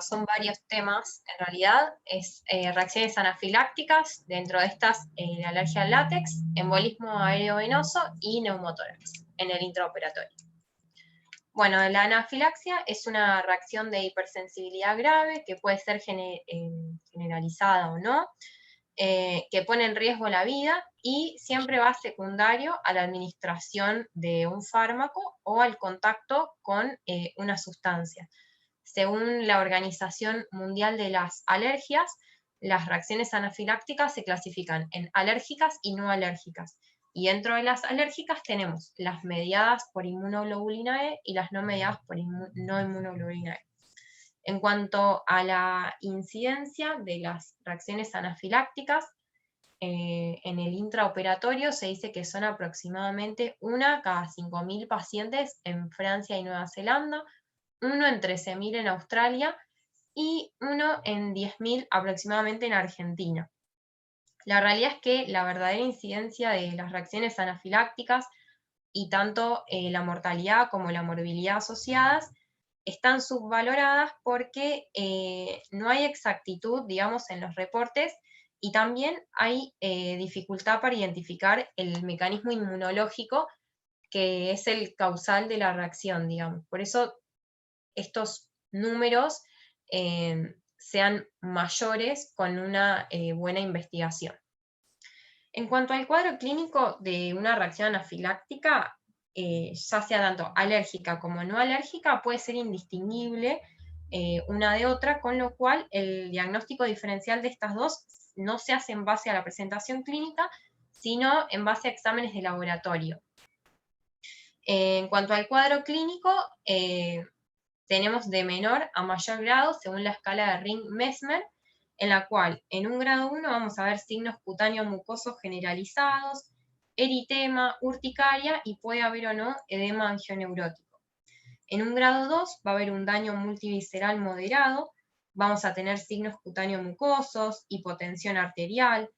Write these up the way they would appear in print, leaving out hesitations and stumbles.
son varios temas, en realidad, reacciones anafilácticas, dentro de estas, la alergia al látex, embolismo aereo-venoso y neumotórax en el intraoperatorio. Bueno, la anafilaxia es una reacción de hipersensibilidad grave que puede ser generalizada o no, que pone en riesgo la vida y siempre va secundario a la administración de un fármaco o al contacto con una sustancia. Según la Organización Mundial de las Alergias, las reacciones anafilácticas se clasifican en alérgicas y no alérgicas. Y dentro de las alérgicas tenemos las mediadas por inmunoglobulina E y las no mediadas por no inmunoglobulina E. En cuanto a la incidencia de las reacciones anafilácticas, en el intraoperatorio se dice que son aproximadamente 1 cada 5.000 pacientes en Francia y Nueva Zelanda, 1 en 13.000 en Australia y 1 en 10.000 aproximadamente en Argentina. La realidad es que la verdadera incidencia de las reacciones anafilácticas y tanto la mortalidad como la morbilidad asociadas están subvaloradas porque no hay exactitud, digamos, en los reportes y también hay dificultad para identificar el mecanismo inmunológico que es el causal de la reacción, digamos. Por eso estos números sean mayores con una buena investigación. En cuanto al cuadro clínico de una reacción anafiláctica, ya sea tanto alérgica como no alérgica, puede ser indistinguible una de otra, con lo cual el diagnóstico diferencial de estas dos no se hace en base a la presentación clínica, sino en base a exámenes de laboratorio. En cuanto al cuadro clínico, tenemos de menor a mayor grado según la escala de Ring-Messmer, en la cual en un grado 1 vamos a ver signos cutáneos mucosos generalizados, eritema, urticaria y puede haber o no edema angioneurótico. En un grado 2 va a haber un daño multivisceral moderado, vamos a tener signos cutáneos mucosos, hipotensión arterial,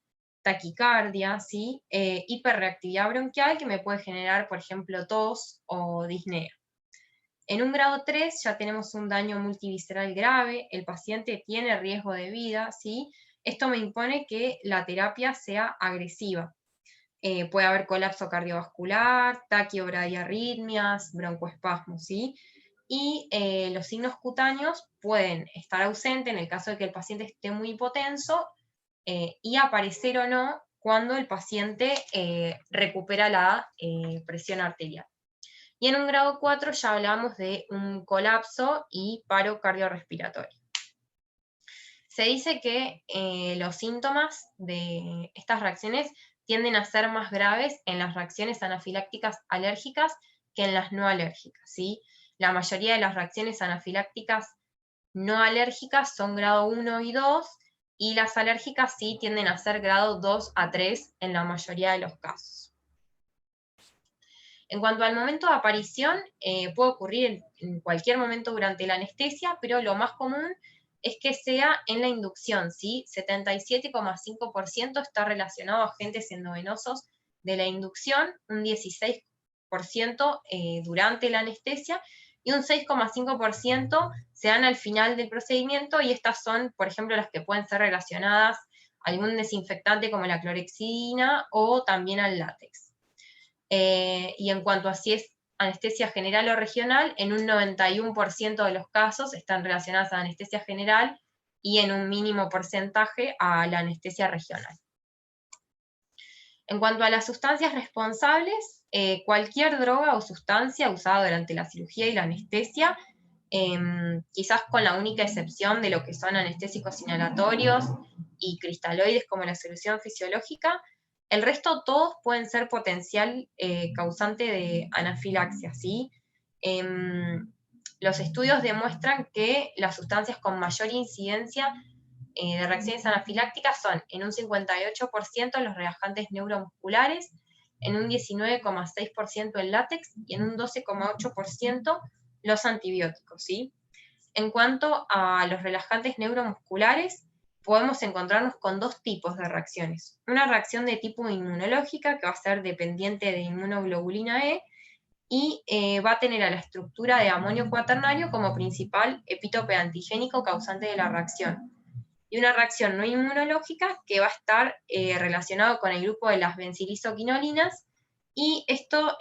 taquicardia, ¿sí? Hiperreactividad bronquial que me puede generar, por ejemplo, tos o disnea. En un grado 3 ya tenemos un daño multivisceral grave, el paciente tiene riesgo de vida, ¿sí? Esto me impone que la terapia sea agresiva. Puede haber colapso cardiovascular, taquibradiarritmias, broncoespasmos, ¿sí? Y los signos cutáneos pueden estar ausentes en el caso de que el paciente esté muy hipotenso y aparecer o no cuando el paciente recupera la presión arterial. Y en un grado 4 ya hablamos de un colapso y paro cardiorrespiratorio. Se dice que los síntomas de estas reacciones tienden a ser más graves en las reacciones anafilácticas alérgicas que en las no alérgicas, ¿sí? La mayoría de las reacciones anafilácticas no alérgicas son grado 1 y 2, y las alérgicas sí tienden a ser grado 2 a 3 en la mayoría de los casos. En cuanto al momento de aparición, puede ocurrir en cualquier momento durante la anestesia, pero lo más común es que sea en la inducción, ¿sí? 77,5% está relacionado a agentes endovenosos de la inducción, un 16% durante la anestesia, y un 6,5% se dan al final del procedimiento, y estas son, por ejemplo, las que pueden ser relacionadas a algún desinfectante como la clorexidina o también al látex. Y en cuanto a si es anestesia general o regional, en un 91% de los casos están relacionadas a la anestesia general y en un mínimo porcentaje a la anestesia regional. En cuanto a las sustancias responsables, cualquier droga o sustancia usada durante la cirugía y la anestesia, quizás con la única excepción de lo que son anestésicos inhalatorios y cristaloides como la solución fisiológica, el resto todos pueden ser potencial causante de anafilaxia, ¿sí? Los estudios demuestran que las sustancias con mayor incidencia de reacciones anafilácticas son en un 58% los relajantes neuromusculares, en un 19,6% el látex y en un 12,8% los antibióticos, ¿sí? En cuanto a los relajantes neuromusculares, podemos encontrarnos con dos tipos de reacciones. Una reacción de tipo inmunológica, que va a ser dependiente de inmunoglobulina E, y va a tener a la estructura de amonio cuaternario como principal epítope antigénico causante de la reacción. Y una reacción no inmunológica que va a estar relacionado con el grupo de las bencilizoquinolinas, y esto,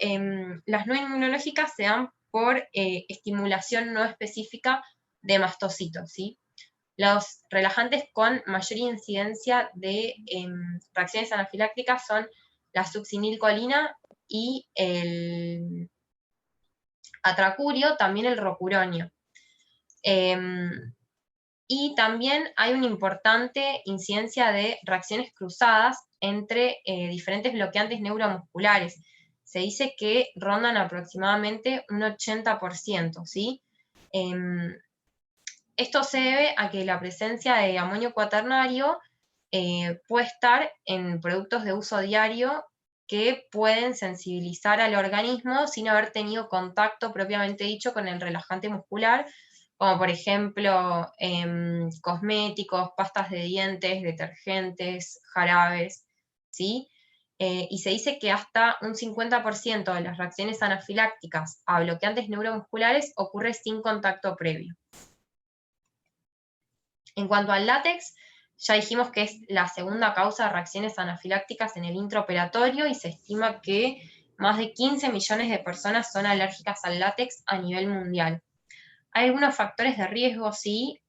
las no inmunológicas se dan por estimulación no específica de mastocitos, ¿sí? Los relajantes con mayor incidencia de reacciones anafilácticas son la succinilcolina y el atracurio, también el rocuronio. Y también hay una importante incidencia de reacciones cruzadas entre diferentes bloqueantes neuromusculares. Se dice que rondan aproximadamente un 80%, ¿sí? Esto se debe a que la presencia de amonio cuaternario puede estar en productos de uso diario que pueden sensibilizar al organismo sin haber tenido contacto propiamente dicho con el relajante muscular, como por ejemplo cosméticos, pastas de dientes, detergentes, jarabes, ¿sí? Y se dice que hasta un 50% de las reacciones anafilácticas a bloqueantes neuromusculares ocurre sin contacto previo. En cuanto al látex, ya dijimos que es la segunda causa de reacciones anafilácticas en el intraoperatorio y se estima que más de 15 millones de personas son alérgicas al látex a nivel mundial. Hay algunos factores de riesgo, sí,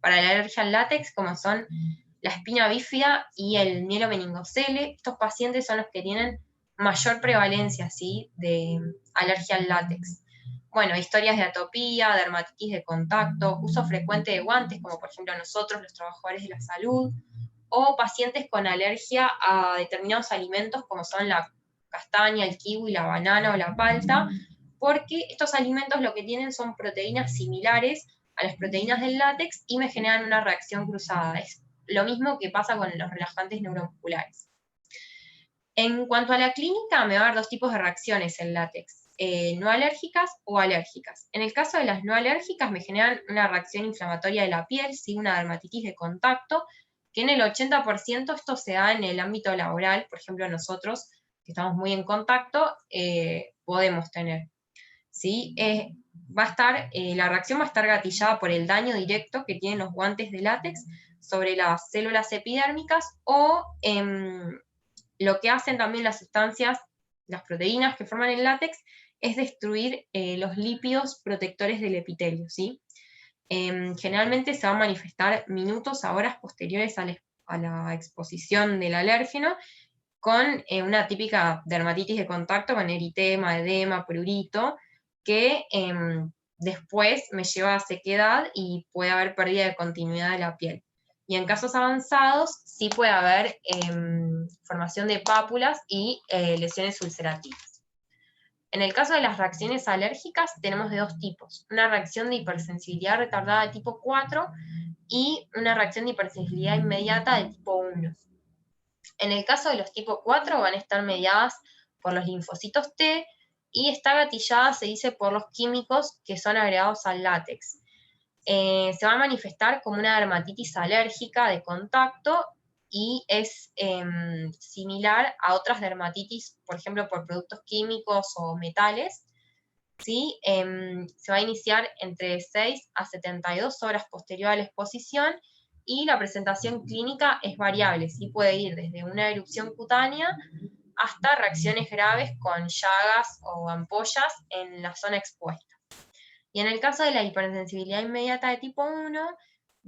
para la alergia al látex, como son la espina bífida y el mielomeningocele. Estos pacientes son los que tienen mayor prevalencia, ¿sí?, de alergia al látex. Bueno, historias de atopía, dermatitis de contacto, uso frecuente de guantes, como por ejemplo nosotros, los trabajadores de la salud, o pacientes con alergia a determinados alimentos como son la castaña, el kiwi, la banana o la palta, porque estos alimentos lo que tienen son proteínas similares a las proteínas del látex y me generan una reacción cruzada. Es lo mismo que pasa con los relajantes neuromusculares. En cuanto a la clínica, me va a dar dos tipos de reacciones el látex, no alérgicas o alérgicas. En el caso de las no alérgicas me generan una reacción inflamatoria de la piel, ¿sí?, una dermatitis de contacto, que en el 80% esto se da en el ámbito laboral. Por ejemplo, nosotros, que estamos muy en contacto, podemos tener, ¿sí? La reacción va a estar gatillada por el daño directo que tienen los guantes de látex sobre las células epidérmicas, o lo que hacen también las sustancias, las proteínas que forman el látex, es destruir los lípidos protectores del epitelio, ¿sí? Generalmente se va a manifestar minutos a horas posteriores a la exposición del alérgeno, con una típica dermatitis de contacto, con eritema, edema, prurito, que después me lleva a sequedad y puede haber pérdida de continuidad de la piel. Y en casos avanzados sí puede haber formación de pápulas y lesiones ulcerativas. En el caso de las reacciones alérgicas tenemos de dos tipos: una reacción de hipersensibilidad retardada de tipo 4 y una reacción de hipersensibilidad inmediata de tipo 1. En el caso de los tipo 4 van a estar mediadas por los linfocitos T y está gatillada, se dice, por los químicos que son agregados al látex. Se va a manifestar como una dermatitis alérgica de contacto y es similar a otras dermatitis, por ejemplo, por productos químicos o metales, ¿sí? Se va a iniciar entre 6 a 72 horas posterior a la exposición y la presentación clínica es variable, ¿sí? Puede ir desde una erupción cutánea hasta reacciones graves con llagas o ampollas en la zona expuesta. Y en el caso de la hipersensibilidad inmediata de tipo 1,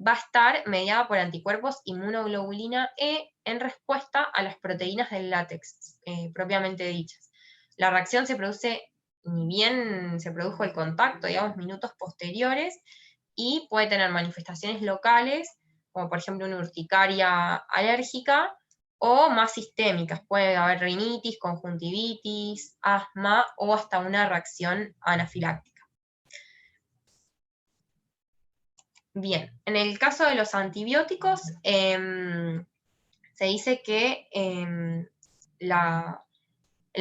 va a estar mediada por anticuerpos inmunoglobulina E en respuesta a las proteínas del látex, propiamente dichas. La reacción se produce, ni bien se produjo el contacto, digamos, minutos posteriores, y puede tener manifestaciones locales, como por ejemplo una urticaria alérgica, o más sistémicas. Puede haber rinitis, conjuntivitis, asma o hasta una reacción anafiláctica. Bien, en el caso de los antibióticos, se dice que el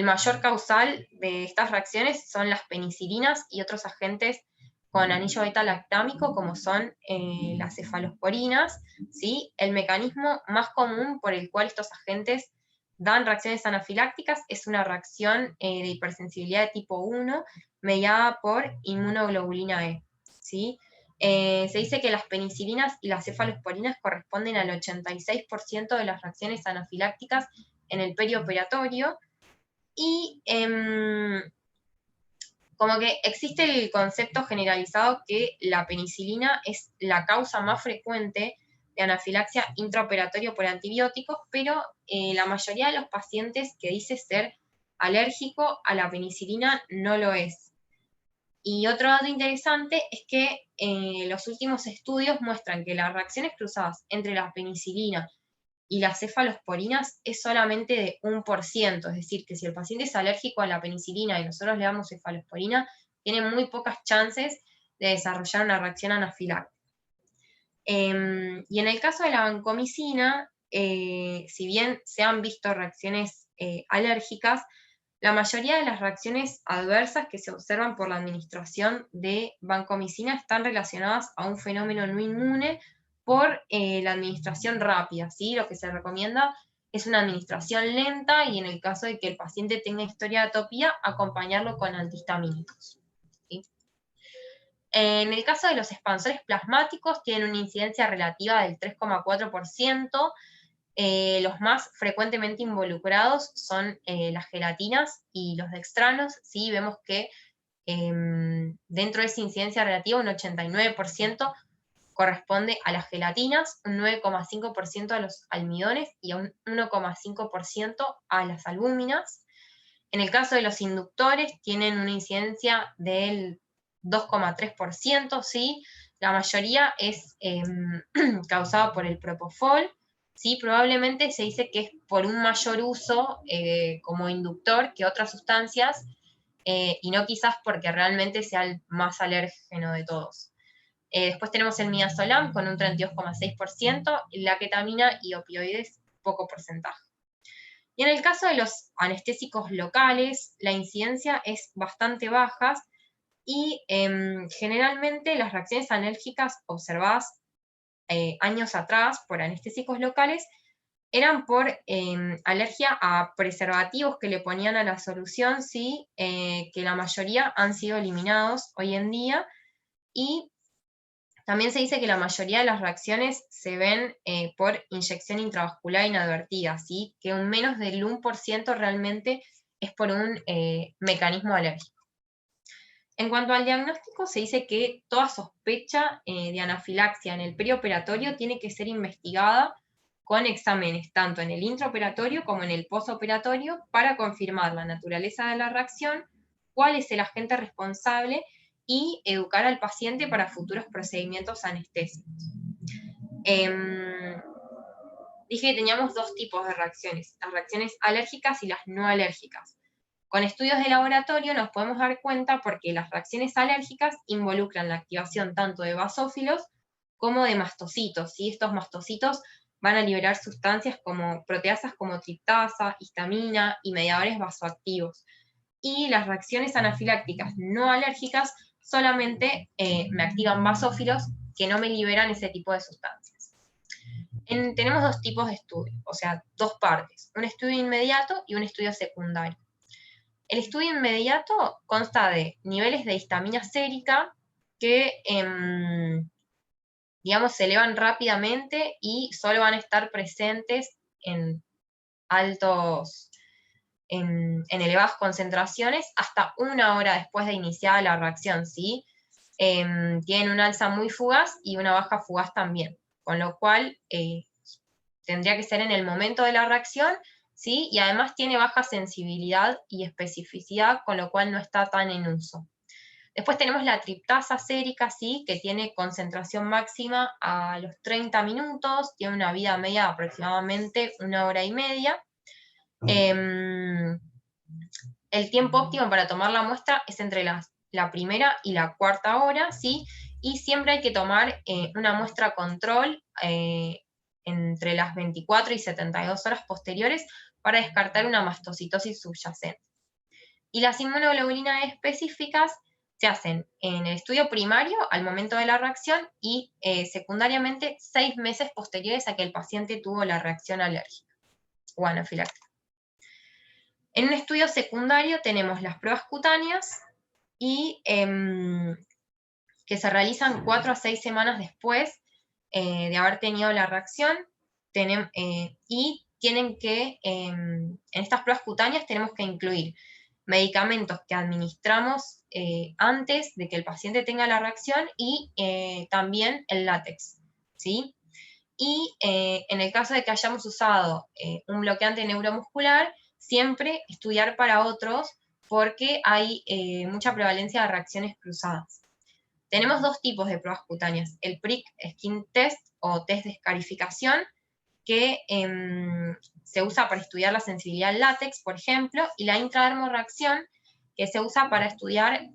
mayor causal de estas reacciones son las penicilinas y otros agentes con anillo beta-lactámico, como son las cefalosporinas, ¿sí? El mecanismo más común por el cual estos agentes dan reacciones anafilácticas es una reacción de hipersensibilidad de tipo 1 mediada por inmunoglobulina E, ¿sí? Se dice que las penicilinas y las cefalosporinas corresponden al 86% de las reacciones anafilácticas en el perioperatorio, y como que existe el concepto generalizado que la penicilina es la causa más frecuente de anafilaxia intraoperatorio por antibióticos, pero la mayoría de los pacientes que dice ser alérgico a la penicilina no lo es. Y otro dato interesante es que los últimos estudios muestran que las reacciones cruzadas entre la penicilina y las cefalosporinas es solamente de 1%, es decir, que si el paciente es alérgico a la penicilina y nosotros le damos cefalosporina, tiene muy pocas chances de desarrollar una reacción anafiláctica. Y en el caso de la vancomicina, si bien se han visto reacciones alérgicas, la mayoría de las reacciones adversas que se observan por la administración de vancomicina están relacionadas a un fenómeno no inmune por la administración rápida, ¿sí? Lo que se recomienda es una administración lenta y en el caso de que el paciente tenga historia de atopía, acompañarlo con antihistamínicos, ¿sí? En el caso de los expansores plasmáticos, tienen una incidencia relativa del 3,4%. Los más frecuentemente involucrados son las gelatinas y los dextranos, ¿sí? Vemos que dentro de esa incidencia relativa un 89% corresponde a las gelatinas, un 9,5% a los almidones y a un 1,5% a las albúminas. En el caso de los inductores, tienen una incidencia del 2,3%, ¿sí? La mayoría es causada por el propofol, ¿sí? Probablemente se dice que es por un mayor uso como inductor que otras sustancias, y no quizás porque realmente sea el más alérgeno de todos. Después tenemos el midazolam con un 32,6%, la ketamina y opioides poco porcentaje. Y en el caso de los anestésicos locales, la incidencia es bastante baja y generalmente las reacciones alérgicas observadas años atrás por anestésicos locales eran por alergia a preservativos que le ponían a la solución, ¿sí? Que la mayoría han sido eliminados hoy en día, y también se dice que la mayoría de las reacciones se ven por inyección intravascular inadvertida, ¿sí? Que un menos del 1% realmente es por un mecanismo alérgico. En cuanto al diagnóstico, se dice que toda sospecha de anafilaxia en el preoperatorio tiene que ser investigada con exámenes tanto en el intraoperatorio como en el postoperatorio para confirmar la naturaleza de la reacción, cuál es el agente responsable y educar al paciente para futuros procedimientos anestésicos. Dije que teníamos dos tipos de reacciones, las reacciones alérgicas y las no alérgicas. Con estudios de laboratorio nos podemos dar cuenta porque las reacciones alérgicas involucran la activación tanto de basófilos como de mastocitos, y estos mastocitos van a liberar sustancias como proteasas como triptasa, histamina y mediadores vasoactivos. Y las reacciones anafilácticas no alérgicas solamente me activan basófilos que no me liberan ese tipo de sustancias. Tenemos dos tipos de estudios, o sea, dos partes, un estudio inmediato y un estudio secundario. El estudio inmediato consta de niveles de histamina sérica que, digamos, se elevan rápidamente y solo van a estar presentes en elevadas concentraciones hasta una hora después de iniciada la reacción, ¿sí? Tienen un alza muy fugaz y una baja fugaz también, con lo cual tendría que ser en el momento de la reacción, ¿sí? Y además tiene baja sensibilidad y especificidad, con lo cual no está tan en uso. Después tenemos la triptasa sérica, ¿sí? Que tiene concentración máxima a los 30 minutos, tiene una vida media de aproximadamente una hora y media. El tiempo óptimo para tomar la muestra es entre la primera y la cuarta hora, ¿sí? Y siempre hay que tomar una muestra control entre las 24 y 72 horas posteriores para descartar una mastocitosis subyacente. Y las inmunoglobulinas específicas se hacen en el estudio primario al momento de la reacción y secundariamente 6 meses posteriores a que el paciente tuvo la reacción alérgica o anafiláctica. En un estudio secundario tenemos las pruebas cutáneas y que se realizan 4 a 6 semanas después de haber tenido la reacción, y tienen que, en estas pruebas cutáneas tenemos que incluir medicamentos que administramos antes de que el paciente tenga la reacción y también el látex, ¿sí? Y en el caso de que hayamos usado un bloqueante neuromuscular, siempre estudiar para otros porque hay mucha prevalencia de reacciones cruzadas. Tenemos dos tipos de pruebas cutáneas, el Prick Skin Test o test de escarificación, que se usa para estudiar la sensibilidad al látex, por ejemplo, y la intradermorreacción, que se usa para estudiar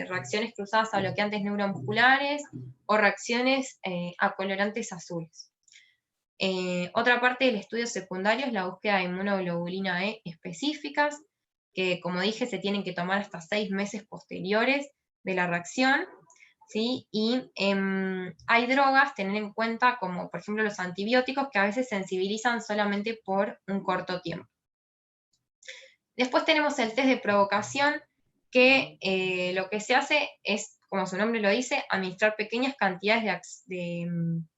reacciones cruzadas a bloqueantes neuromusculares o reacciones a colorantes azules. Otra parte del estudio secundario es la búsqueda de inmunoglobulina E específicas, que como dije se tienen que tomar hasta 6 meses posteriores de la reacción, ¿sí? Y hay drogas, tener en cuenta, como por ejemplo los antibióticos, que a veces sensibilizan solamente por un corto tiempo. Después tenemos el test de provocación, que lo que se hace es, como su nombre lo dice, administrar pequeñas cantidades de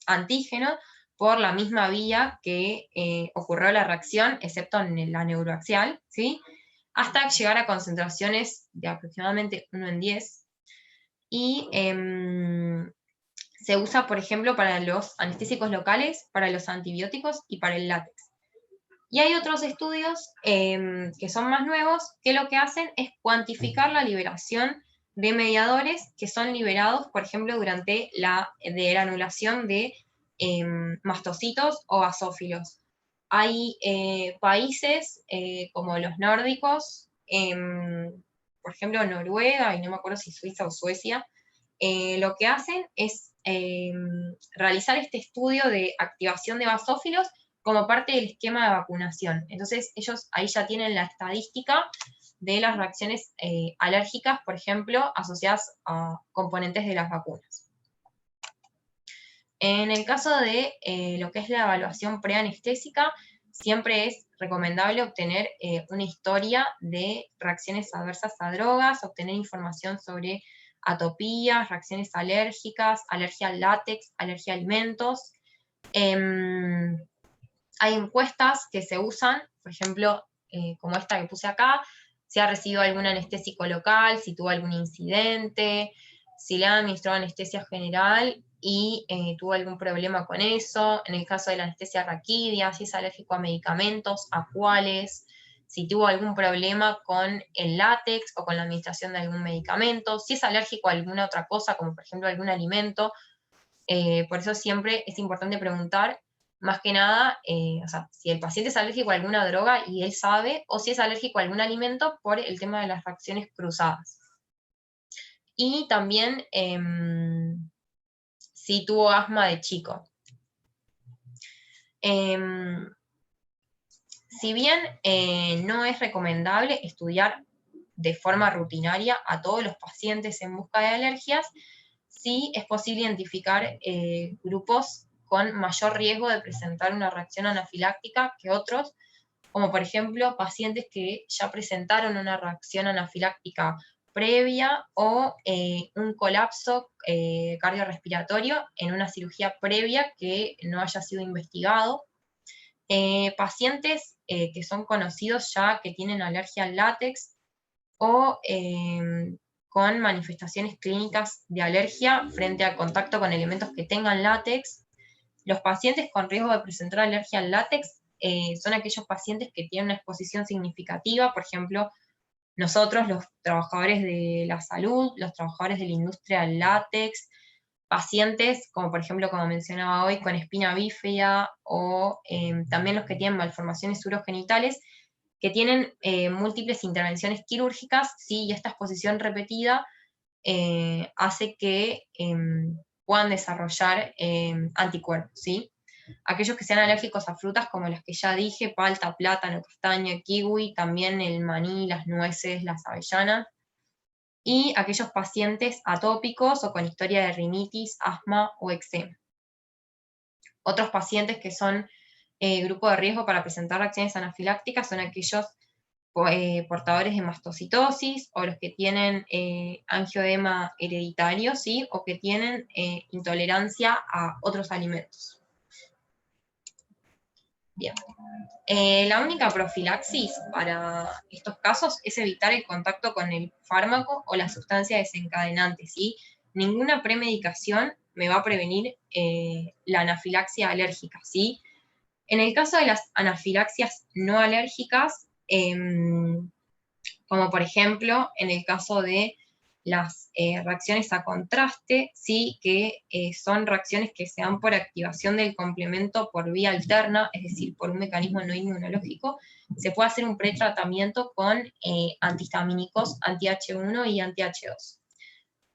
antígeno por la misma vía que ocurrió la reacción, excepto en la neuroaxial, ¿sí? Hasta llegar a concentraciones de aproximadamente 1 en 10. Y se usa, por ejemplo, para los anestésicos locales, para los antibióticos y para el látex. Y hay otros estudios que son más nuevos, que lo que hacen es cuantificar la liberación de mediadores que son liberados, por ejemplo, durante la degranulación de mastocitos o basófilos. Hay países como los nórdicos, por ejemplo Noruega, y no me acuerdo si Suiza o Suecia, lo que hacen es realizar este estudio de activación de basófilos como parte del esquema de vacunación. Entonces ellos ahí ya tienen la estadística de las reacciones alérgicas, por ejemplo, asociadas a componentes de las vacunas. En el caso de lo que es la evaluación preanestésica, siempre es recomendable obtener una historia de reacciones adversas a drogas, obtener información sobre atopías, reacciones alérgicas, alergia al látex, alergia a alimentos. Hay encuestas que se usan, por ejemplo, como esta que puse acá, si ha recibido algún anestésico local, si tuvo algún incidente, si le han administrado anestesia general y tuvo algún problema con eso, en el caso de la anestesia raquídea, si es alérgico a medicamentos, a cuáles, si tuvo algún problema con el látex o con la administración de algún medicamento, si es alérgico a alguna otra cosa, como por ejemplo algún alimento. Por eso siempre es importante preguntar, más que nada, o sea, si el paciente es alérgico a alguna droga y él sabe, o si es alérgico a algún alimento por el tema de las reacciones cruzadas. Y también si tuvo asma de chico. Si bien no es recomendable estudiar de forma rutinaria a todos los pacientes en busca de alergias, sí es posible identificar grupos con mayor riesgo de presentar una reacción anafiláctica que otros, como por ejemplo pacientes que ya presentaron una reacción anafiláctica previa o un colapso cardiorrespiratorio en una cirugía previa que no haya sido investigado. Pacientes que son conocidos ya que tienen alergia al látex o con manifestaciones clínicas de alergia frente al contacto con elementos que tengan látex. Los pacientes con riesgo de presentar alergia al látex son aquellos pacientes que tienen una exposición significativa, por ejemplo, nosotros, los trabajadores de la salud, los trabajadores de la industria del látex, pacientes, como por ejemplo, como mencionaba hoy, con espina bífida, o también los que tienen malformaciones urogenitales, que tienen múltiples intervenciones quirúrgicas, ¿sí? Y esta exposición repetida hace que puedan desarrollar anticuerpos, ¿sí? Aquellos que sean alérgicos a frutas como las que ya dije, palta, plátano, castaña, kiwi, también el maní, las nueces, las avellanas, y aquellos pacientes atópicos o con historia de rinitis, asma o eczema. Otros pacientes que son grupo de riesgo para presentar reacciones anafilácticas son aquellos portadores de mastocitosis, o los que tienen angioedema hereditario, ¿sí? O que tienen intolerancia a otros alimentos. Bien. La única profilaxis para estos casos es evitar el contacto con el fármaco o la sustancia desencadenante, ¿sí? Ninguna premedicación me va a prevenir la anafilaxia alérgica, ¿sí? En el caso de las anafilaxias no alérgicas, como por ejemplo en el caso de las reacciones a contraste, ¿sí? Que son reacciones que se dan por activación del complemento por vía alterna, es decir, por un mecanismo no inmunológico, se puede hacer un pretratamiento con antihistamínicos, anti-H1 y anti-H2,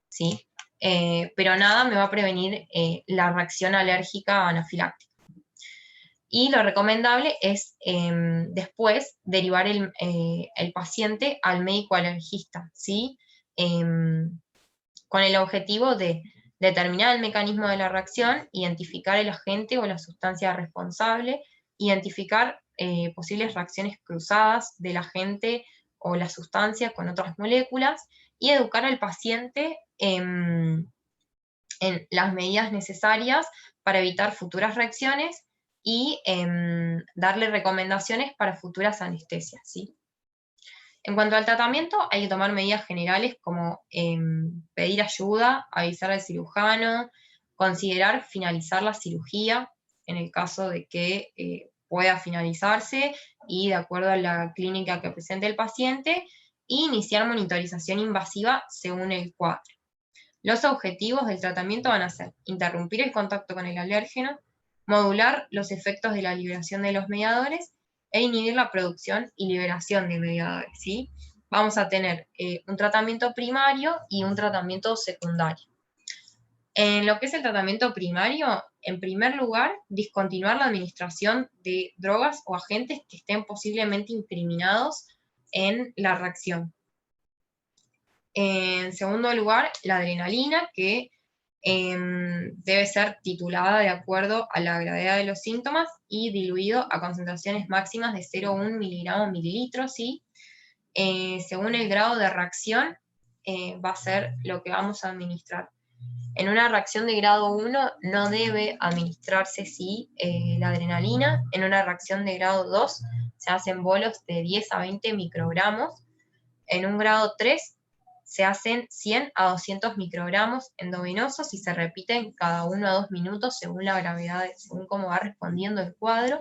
¿sí? Pero nada me va a prevenir la reacción alérgica anafiláctica. Y lo recomendable es después derivar el paciente al médico alergista, ¿sí? Con el objetivo de determinar el mecanismo de la reacción, identificar el agente o la sustancia responsable, identificar posibles reacciones cruzadas del agente o la sustancia con otras moléculas, y educar al paciente en las medidas necesarias para evitar futuras reacciones y darle recomendaciones para futuras anestesias, ¿sí? En cuanto al tratamiento, hay que tomar medidas generales como pedir ayuda, avisar al cirujano, considerar finalizar la cirugía en el caso de que pueda finalizarse y de acuerdo a la clínica que presente el paciente, e iniciar monitorización invasiva según el cuadro. Los objetivos del tratamiento van a ser interrumpir el contacto con el alérgeno, modular los efectos de la liberación de los mediadores e inhibir la producción y liberación de mediadores, ¿sí? Vamos a tener un tratamiento primario y un tratamiento secundario. En lo que es el tratamiento primario, en primer lugar, discontinuar la administración de drogas o agentes que estén posiblemente incriminados en la reacción. En segundo lugar, la adrenalina, que debe ser titulada de acuerdo a la gravedad de los síntomas y diluido a concentraciones máximas de 0,1 miligramos mililitros, ¿sí? Según el grado de reacción, va a ser lo que vamos a administrar. En una reacción de grado 1 no debe administrarse, ¿sí? La adrenalina. En una reacción de grado 2 se hacen bolos de 10 a 20 microgramos. En un grado 3 se hacen 100 a 200 microgramos endovenosos y se repiten cada 1 a 2 minutos según la gravedad, según cómo va respondiendo el cuadro.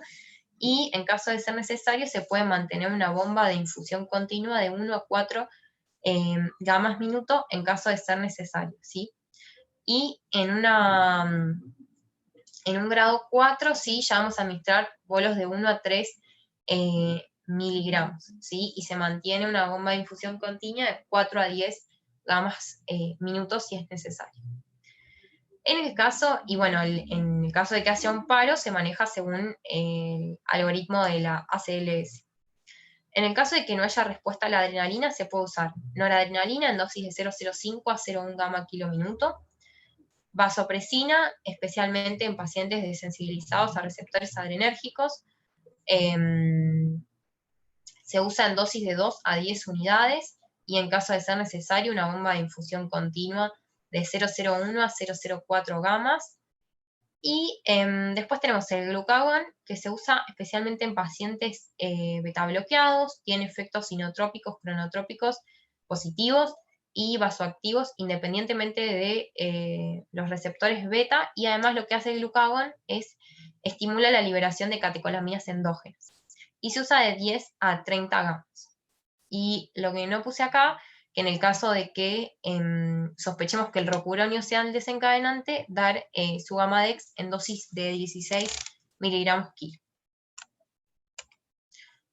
Y en caso de ser necesario, se puede mantener una bomba de infusión continua de 1 a 4 gamas minuto en caso de ser necesario, ¿sí? Y en un grado 4, sí, ya vamos a administrar bolos de 1 a 3 miligramos, ¿sí? Y se mantiene una bomba de infusión continua de 4 a 10 gamas minutos si es necesario. En el caso, y bueno, en el caso de que haya un paro, se maneja según el algoritmo de la ACLS. En el caso de que no haya respuesta a la adrenalina, se puede usar noradrenalina en dosis de 0,05 a 0,1 gama kilo minuto, vasopresina, especialmente en pacientes desensibilizados a receptores adrenérgicos, se usa en dosis de 2 a 10 unidades y en caso de ser necesario una bomba de infusión continua de 0,01 a 0,04 gamas. Y después tenemos el glucagon, que se usa especialmente en pacientes beta bloqueados, tiene efectos inotrópicos, cronotrópicos positivos y vasoactivos independientemente de los receptores beta, y además lo que hace el glucagon es estimula la liberación de catecolaminas endógenas. Y se usa de 10 a 30 gamas. Y lo que no puse acá, que en el caso de que sospechemos que el rocuronio sea el desencadenante, dar su Gamadex en dosis de 16 miligramos kilo.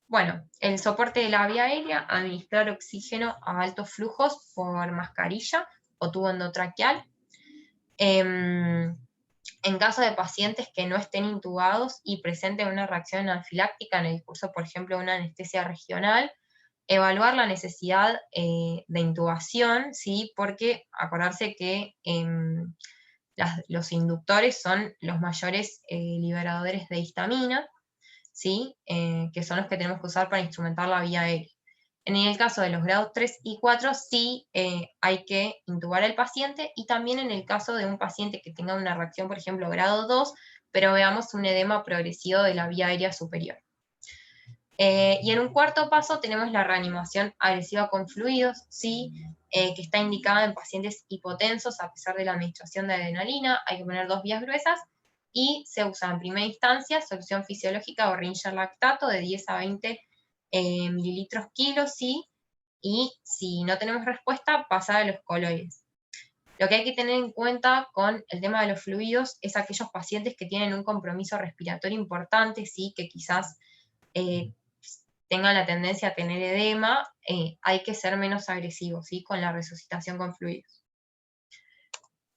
Bueno, el soporte de la vía aérea, administrar oxígeno a altos flujos por mascarilla o tubo endotraqueal. En caso de pacientes que no estén intubados y presenten una reacción anafiláctica en el curso, por ejemplo, de una anestesia regional, evaluar la necesidad de intubación, ¿sí? Porque acordarse que los inductores son los mayores liberadores de histamina, ¿sí? Que son los que tenemos que usar para instrumentar la vía aérea. En el caso de los grados 3 y 4, sí hay que intubar al paciente, y también en el caso de un paciente que tenga una reacción, por ejemplo, grado 2, pero veamos un edema progresivo de la vía aérea superior. Y en un cuarto paso tenemos la reanimación agresiva con fluidos, ¿sí? Que está indicada en pacientes hipotensos a pesar de la administración de adrenalina. Hay que poner 2 vías gruesas y se usa en primera instancia solución fisiológica o Ringer lactato de 10 a 20 mililitros kilo, ¿sí? Y si no tenemos respuesta, pasar a los coloides. Lo que hay que tener en cuenta con el tema de los fluidos es aquellos pacientes que tienen un compromiso respiratorio importante, ¿sí? Que quizás tengan la tendencia a tener edema, hay que ser menos agresivos, ¿sí? Con la resucitación con fluidos.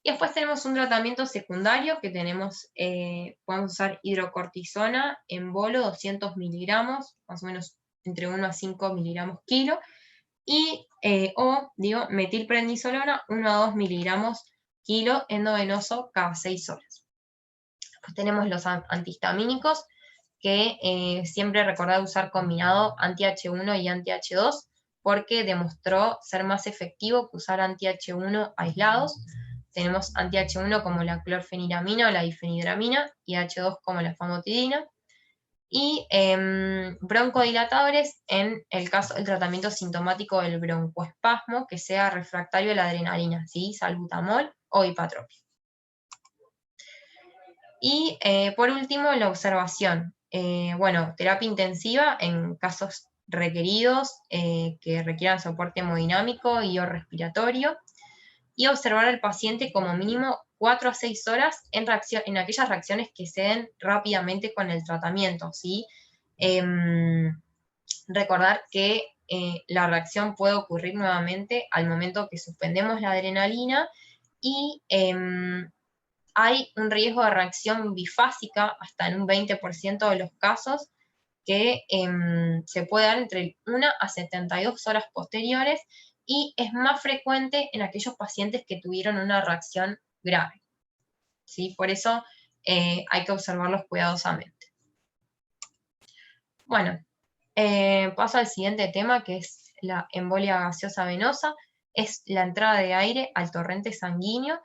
Y después tenemos un tratamiento secundario que tenemos, podemos usar hidrocortisona en bolo, 200 miligramos, más o menos entre 1 a 5 miligramos kilo, y, metilprednisolona, 1 a 2 miligramos kilo endovenoso cada 6 horas. Después tenemos los antihistamínicos, que siempre recordad usar combinado anti-H1 y anti-H2, porque demostró ser más efectivo que usar anti-H1 aislados. Tenemos anti-H1 como la clorfeniramina o la difenidramina, y H2 como la famotidina. Y broncodilatadores en el caso del tratamiento sintomático del broncoespasmo que sea refractario a la adrenalina, ¿sí? Salbutamol o ipatropio. Y por último, la observación. Terapia intensiva en casos requeridos que requieran soporte hemodinámico y o respiratorio, y observar al paciente como mínimo 4 a 6 horas en aquellas reacciones que se den rápidamente con el tratamiento, ¿sí? Recordar que la reacción puede ocurrir nuevamente al momento que suspendemos la adrenalina, y hay un riesgo de reacción bifásica hasta en un 20% de los casos, que se puede dar entre 1 a 72 horas posteriores, y es más frecuente en aquellos pacientes que tuvieron una reacción grave, ¿sí? Por eso hay que observarlos cuidadosamente. Bueno, paso al siguiente tema, que es la embolia gaseosa venosa. Es la entrada de aire al torrente sanguíneo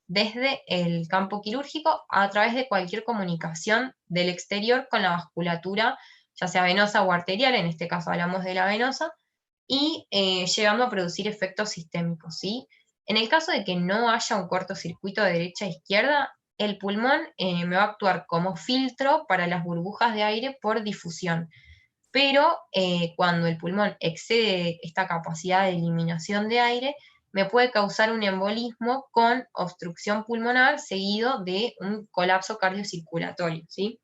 desde el campo quirúrgico a través de cualquier comunicación del exterior con la vasculatura, ya sea venosa o arterial, en este caso hablamos de la venosa, y llegando a producir efectos sistémicos, ¿sí? En el caso de que no haya un cortocircuito de derecha a izquierda, el pulmón me va a actuar como filtro para las burbujas de aire por difusión. Pero cuando el pulmón excede esta capacidad de eliminación de aire, me puede causar un embolismo con obstrucción pulmonar seguido de un colapso cardiocirculatorio, ¿sí?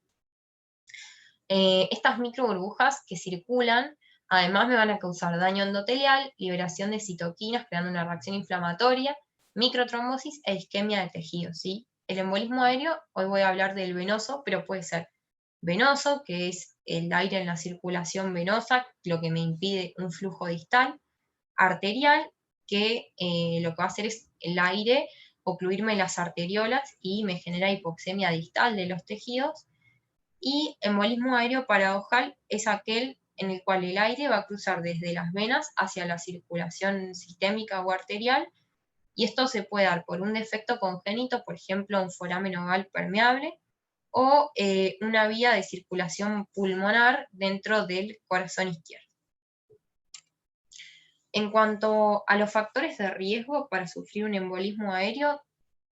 Estas microburbujas que circulan, además me van a causar daño endotelial, liberación de citoquinas, creando una reacción inflamatoria, microtrombosis e isquemia de tejidos, ¿sí? El embolismo aéreo, hoy voy a hablar del venoso, pero puede ser venoso, que es el aire en la circulación venosa, lo que me impide un flujo distal; arterial, que lo que va a hacer es el aire ocluirme las arteriolas y me genera hipoxemia distal de los tejidos; y embolismo aéreo paradojal es aquel en el cual el aire va a cruzar desde las venas hacia la circulación sistémica o arterial, y esto se puede dar por un defecto congénito, por ejemplo, un foramen oval permeable, o una vía de circulación pulmonar dentro del corazón izquierdo. En cuanto a los factores de riesgo para sufrir un embolismo aéreo,